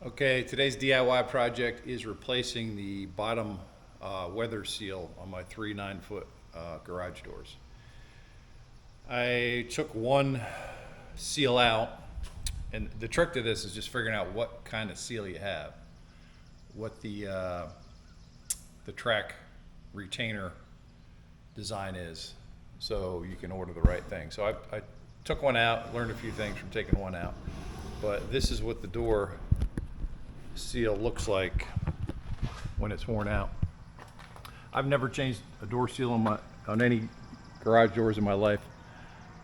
Okay, today's DIY project is replacing the bottom weather seal on my three 9-foot garage doors. I took one seal out, and the trick to this is just figuring out what kind of seal you have, what the track retainer design is, so you can order the right thing. So I took one out, learned a few things from taking one out, but this is what the door seal looks like when it's worn out. I've never changed a door seal on any garage doors in my life,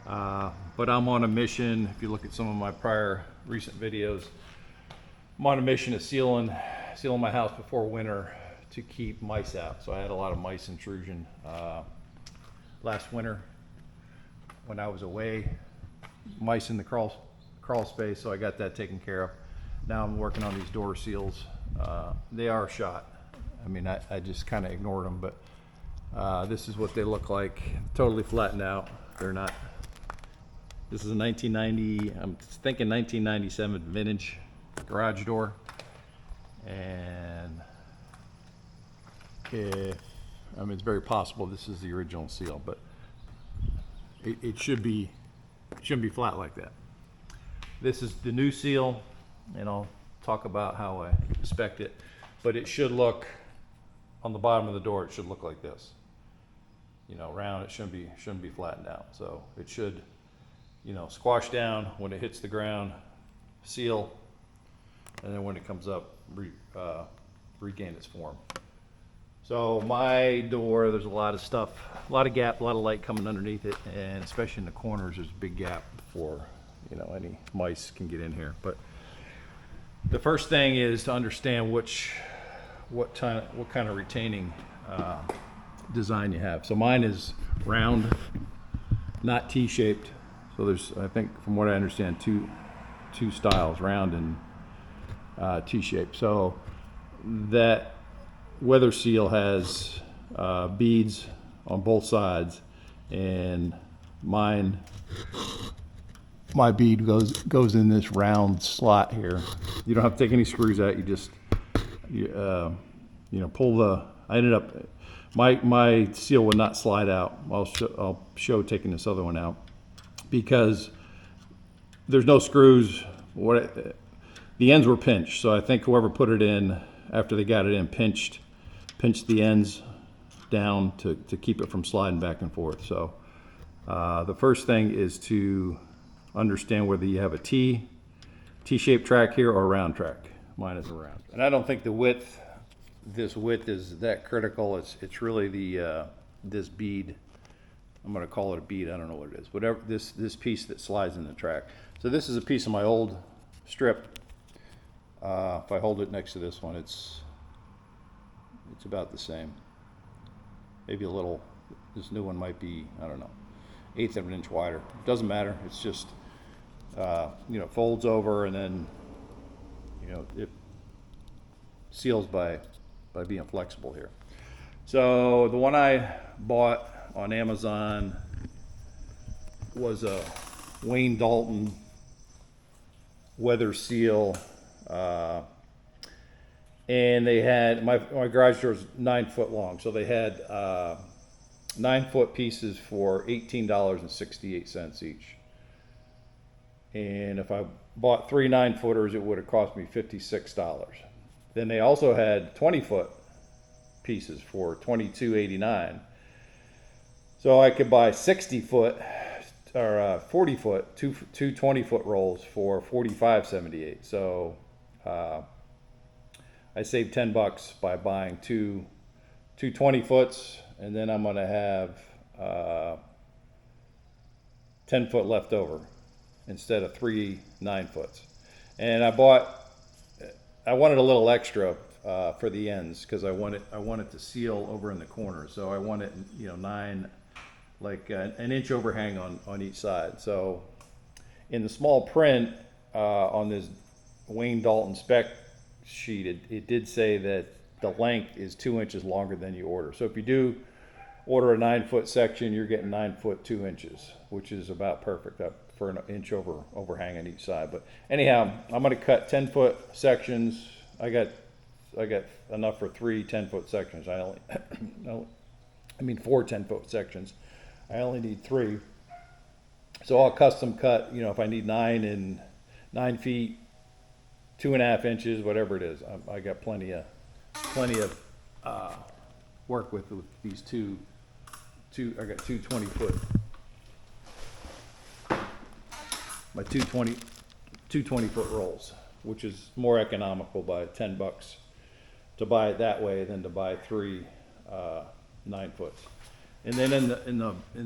but I'm on a mission. If you look at some of my prior recent videos, I'm on a mission of sealing my house before winter to keep mice out. So I had a lot of mice intrusion last winter when I was away, mice in the crawl space, so I got that taken care of. Now I'm working on these door seals. They are shot. I mean, I just kind of ignored them, but this is what they look like. Totally flattened out. They're not. This is a 1990, I'm thinking 1997 vintage garage door. And I mean, it's very possible this is the original seal, but it shouldn't be flat like that. This is the new seal, and I'll talk about how I inspect it, but it should look, on the bottom of the door, it should look like this. You know, round. It shouldn't be flattened out. So it should, you know, squash down when it hits the ground, seal, and then when it comes up, regain its form. So my door, there's a lot of stuff, a lot of gap, a lot of light coming underneath it, and especially in the corners, there's a big gap for, you know, any mice can get in here. But the first thing is to understand what kind of retaining design you have. So mine is round, not T-shaped. So there's, I think, from what I understand, two styles, round and T-shaped. So that weather seal has beads on both sides, and my bead goes in this round slot here. You don't have to take any screws out. You just you know, pull the. I ended up my seal would not slide out. I'll show taking this other one out because there's no screws. The ends were pinched, so I think whoever put it in after they got it in pinched the ends down to keep it from sliding back and forth. So the first thing is to understand whether you have a T-shaped track here or a round track. Mine is a round, and I don't think this width is that critical. It's really this bead. I'm going to call it a bead. I don't know what it is. Whatever this piece that slides in the track. So this is a piece of my old strip. If I hold it next to this one, it's about the same. Maybe a little. This new one might be, I don't know, 1/8 of an inch wider. Doesn't matter. It's just you know, folds over, and then, you know, it seals by being flexible here. So the one I bought on Amazon was a Wayne Dalton weather seal, and they had my garage door is 9 foot long, so they had 9-foot pieces for $18.68 each. And if I bought 3 9-footers, it would have cost me $56. Then they also had 20-foot pieces for $22.89. So I could buy 60-foot or 40-foot, two 20-foot rolls for $45.78. So I saved $10 by buying two 20-foots, and then I'm going to have 10-foot left over instead of 3 9-foots. And I wanted a little extra for the ends because I wanted to seal over in the corner. So I wanted, you know, 9, like an inch overhang on each side. So in the small print on this Wayne Dalton spec sheet, it did say that the length is 2 inches longer than you order. So if you do order a 9-foot section, you're getting 9 foot 2 inches, which is about perfect. for an inch overhang on each side. But anyhow, I'm going to cut 10-foot sections. I got enough for 3 10-foot sections. I mean 4 10-foot sections. I only need 3. So I'll custom cut, you know, if I need 9 feet, 2.5 inches, whatever it is. I got plenty of work with these two. I got two 20-foot. My two 20-foot rolls, which is more economical by $10 to buy it that way than to buy 3 9-foots. And then in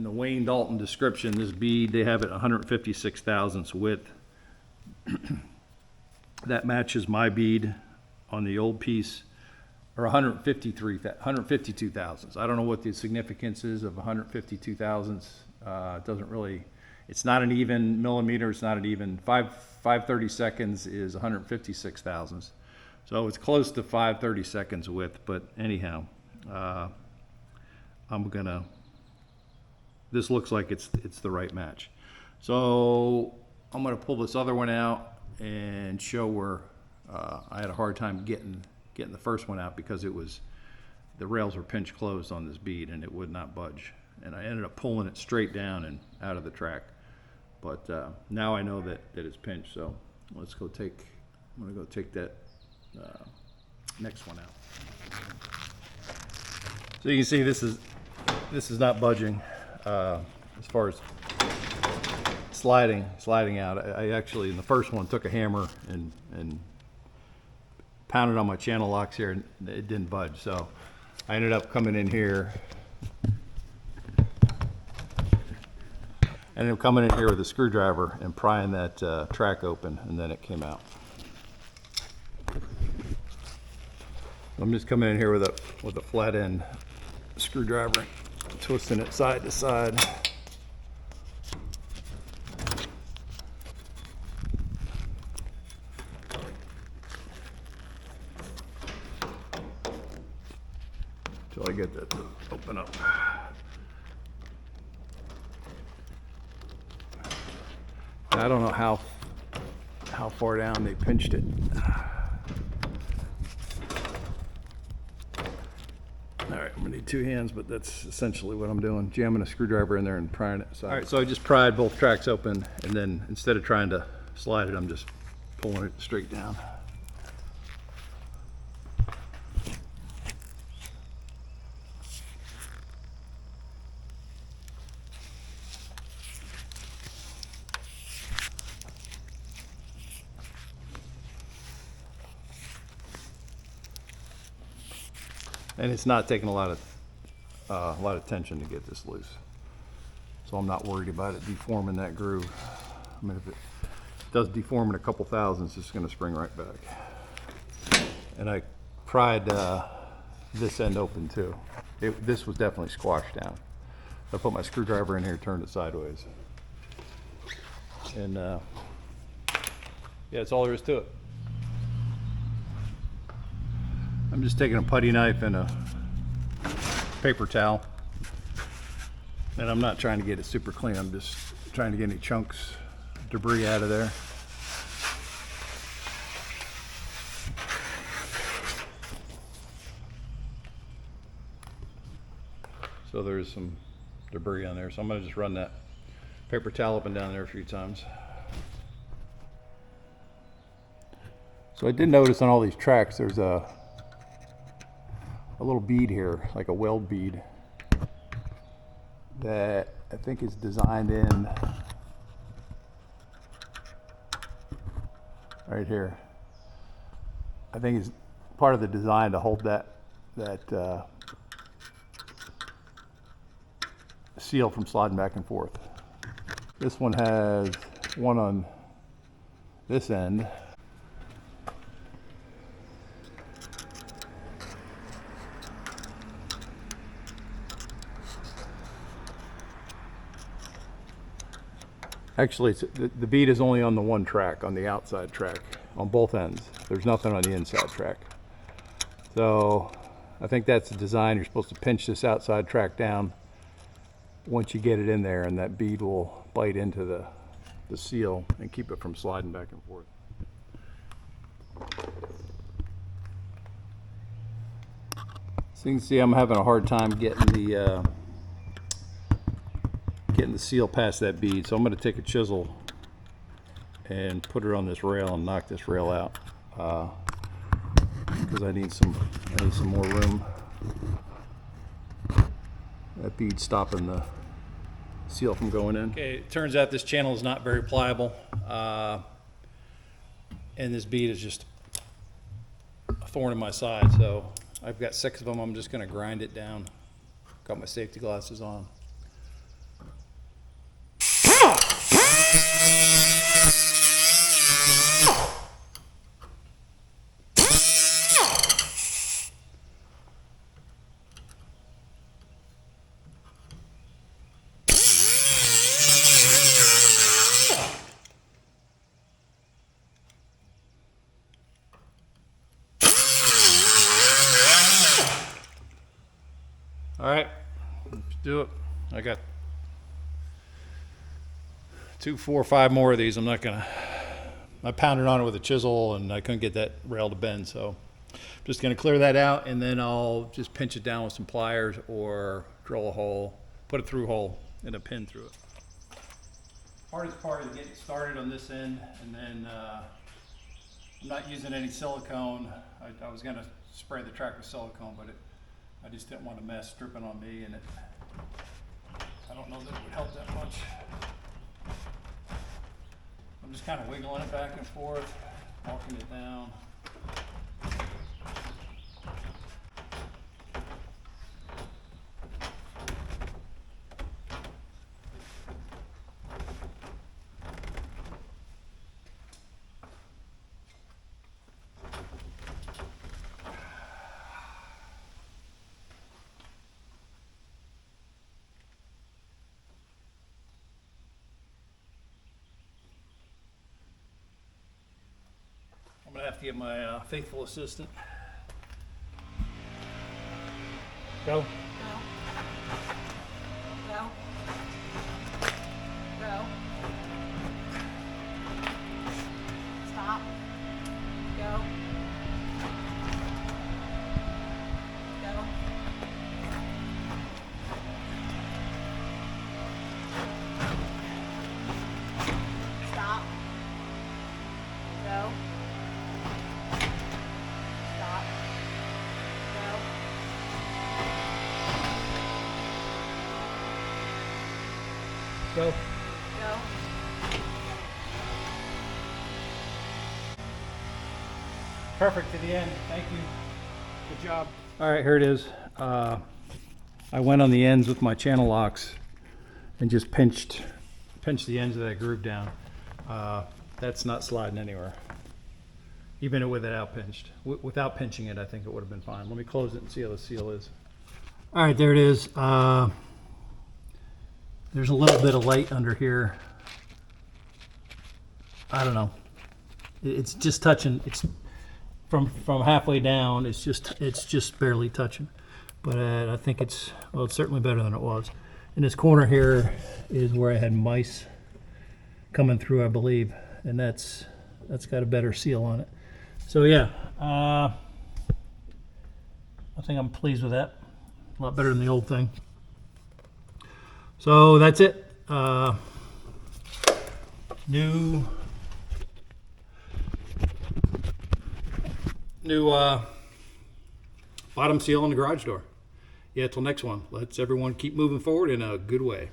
the Wayne Dalton description, this bead, they have it 156 thousandths width. That matches my bead on the old piece, or 152 thousandths. I don't know what the significance is of 152 thousandths. It doesn't really. It's not an even millimeter. It's not an even 5/32 is 156 thousandths. So it's close to 5/32 width. But anyhow. This looks like it's the right match. So I'm gonna pull this other one out and show where I had a hard time getting the first one out because the rails were pinch closed on this bead and it would not budge. And I ended up pulling it straight down and out of the track. But now I know that it's pinched, so I'm gonna go take that next one out. So you can see this is not budging as far as sliding out. I actually in the first one took a hammer and pounded on my channel locks here and it didn't budge. So I ended up coming in here. With a screwdriver and prying that track open, and then it came out. I'm just coming in here with a flat end screwdriver, twisting it side to side. Until I get that to open up. I don't know how far down they pinched it. All right, I'm gonna need 2 hands, but that's essentially what I'm doing. Jamming a screwdriver in there and prying it. All right, so I just pried both tracks open, and then instead of trying to slide it, I'm just pulling it straight down. And it's not taking a lot of tension to get this loose, so I'm not worried about it deforming that groove. I mean, if it does deform in a couple thousandths, it's going to spring right back. And I pried this end open too. This was definitely squashed down. I put my screwdriver in here, turned it sideways, and yeah, that's all there is to it. I'm just taking a putty knife and a paper towel, and I'm not trying to get it super clean. I'm just trying to get any chunks, debris out of there. So there's some debris on there, so I'm going to just run that paper towel up and down there a few times. So I did notice on all these tracks there's a little bead here, like a weld bead, that I think is designed in right here. I think it's part of the design to hold that seal from sliding back and forth. This one has one on this end. Actually, the bead is only on the one track, on the outside track, on both ends. There's nothing on the inside track. So I think that's the design. You're supposed to pinch this outside track down once you get it in there, and that bead will bite into the seal and keep it from sliding back and forth. So you can see I'm having a hard time getting the seal past that bead. So I'm going to take a chisel and put it on this rail and knock this rail out because I need some more room. That bead stopping the seal from going in. Okay, it turns out this channel is not very pliable, and this bead is just a thorn in my side. So I've got 6 of them. I'm just going to grind it down. Got my safety glasses on. All right, let's do it. I got 2, 4, 5 more of these. I pounded on it with a chisel and I couldn't get that rail to bend. So I'm just gonna clear that out and then I'll just pinch it down with some pliers or drill a hole, put a through hole and a pin through it. Hardest part is getting started on this end, and then I'm not using any silicone. I was gonna spray the track with silicone, but I just didn't want a mess dripping on me, and I don't know that it would help that much. I'm just kind of wiggling it back and forth, walking it down. I'm gonna have to get my faithful assistant. Go. Go. Go. Go. Stop. Go. Go. Stop. Go. Stop. Go. Go. Go. Perfect to the end. Thank you. Good job. All right, here it is. I went on the ends with my channel locks and just pinched the ends of that groove down. That's not sliding anywhere. Even with it out pinched. Without pinching it, I think it would have been fine. Let me close it and see how the seal is. All right, there it is. There's a little bit of light under here. I don't know. It's just touching. It's from halfway down. It's just barely touching. But I think it's certainly better than it was. In this corner here is where I had mice coming through, I believe, and that's got a better seal on it. So yeah, I think I'm pleased with that. A lot better than the old thing. So that's it. New bottom seal on the garage door. Yeah, till next one. Let's everyone keep moving forward in a good way.